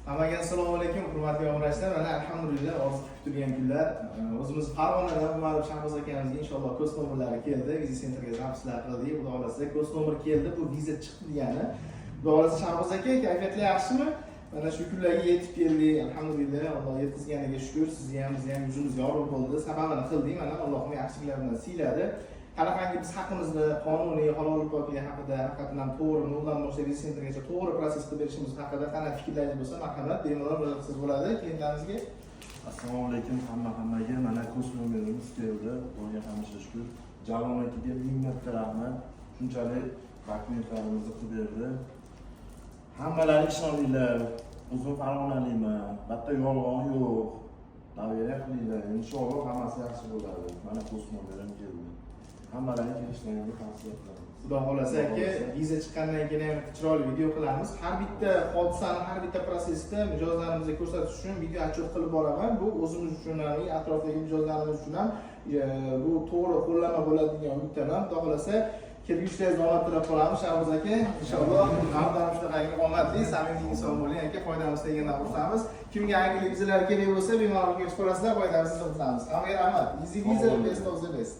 Hammaga assalomu alaykum, hurmatli omrachilar. Mana alhamdulillah, orzu kutilgan kunlar. O'zimiz Farg'onadan Umarov Shahboz akamizga inshaalloh ko'z nomerlari keldi. Viza sentrga zapislar qildik. Xudo xolasa ko'z nomer keldi. Bu viza chiqdi degani. Xudo xolasa Shahboz aka, kayfiyatlar yaxshimi? Mana shu kunlarga yetib keldik. Alhamdulillah, Alloh yetkazganiga shukr. Sizni ham, bizni ham yuzimiz yorug' bo'ldi. Sababini qildik. Mana Allohning yaxshilik bilan siyladi. Qanaqangi biz haqimizni qonuniy halol pokilik haqida haqiqatan to'g'ri noldan boshlab viza sentrgacha to'g'ri prosess qilib berishimiz haqida qanaqa fikrlaringiz bo'lsa, marhamat bemalol murojaat bo'ladi klientlarimizga. Assalomu alaykum hammaga. Mana ko'z nomerimiz keldi. Xudoga hamma shukr. Jalol akaga ming marta rahmat. Shunchalik dokumentlarimizni qilib berdi. Hammalari ishoninglar. O'zim Farg'onaliman. Bitta yolg'on yo'q. Tavsiya qilinglar. Inshaalloh hammasi yaxshi bo'ladi. Mana ko'z nomerim keldi. Hammalarga kelishlarini tavsiya qilaman. Xudo xolasa aka, viza chiqqandan keyin ham chiroyli video qilamiz. Har bitta hodisani, har bitta prosesda mijozlarimizga ko'rsatish uchun video отчет qilib boraman. Bu o'zimiz uchun ham, atrofdagi mijozlarimiz uchun ham bu to'g'ri qo'llanma bo'ladi degan umiddaman. Xudo xolasa kelgusilaringizni omad tilab qolamiz Shahboz aka. Inshaalloh hamdam shunaqangi omadli, samimiy inson bo'ling aka. Foydamiz tegandan xursandmiz. Kimga yangilik vizalar kerak bo'lsa, bemalol kelib so'rasizlar, foydamizni qilamiz. Hammaga rahmat. Easy Visa, best of the best.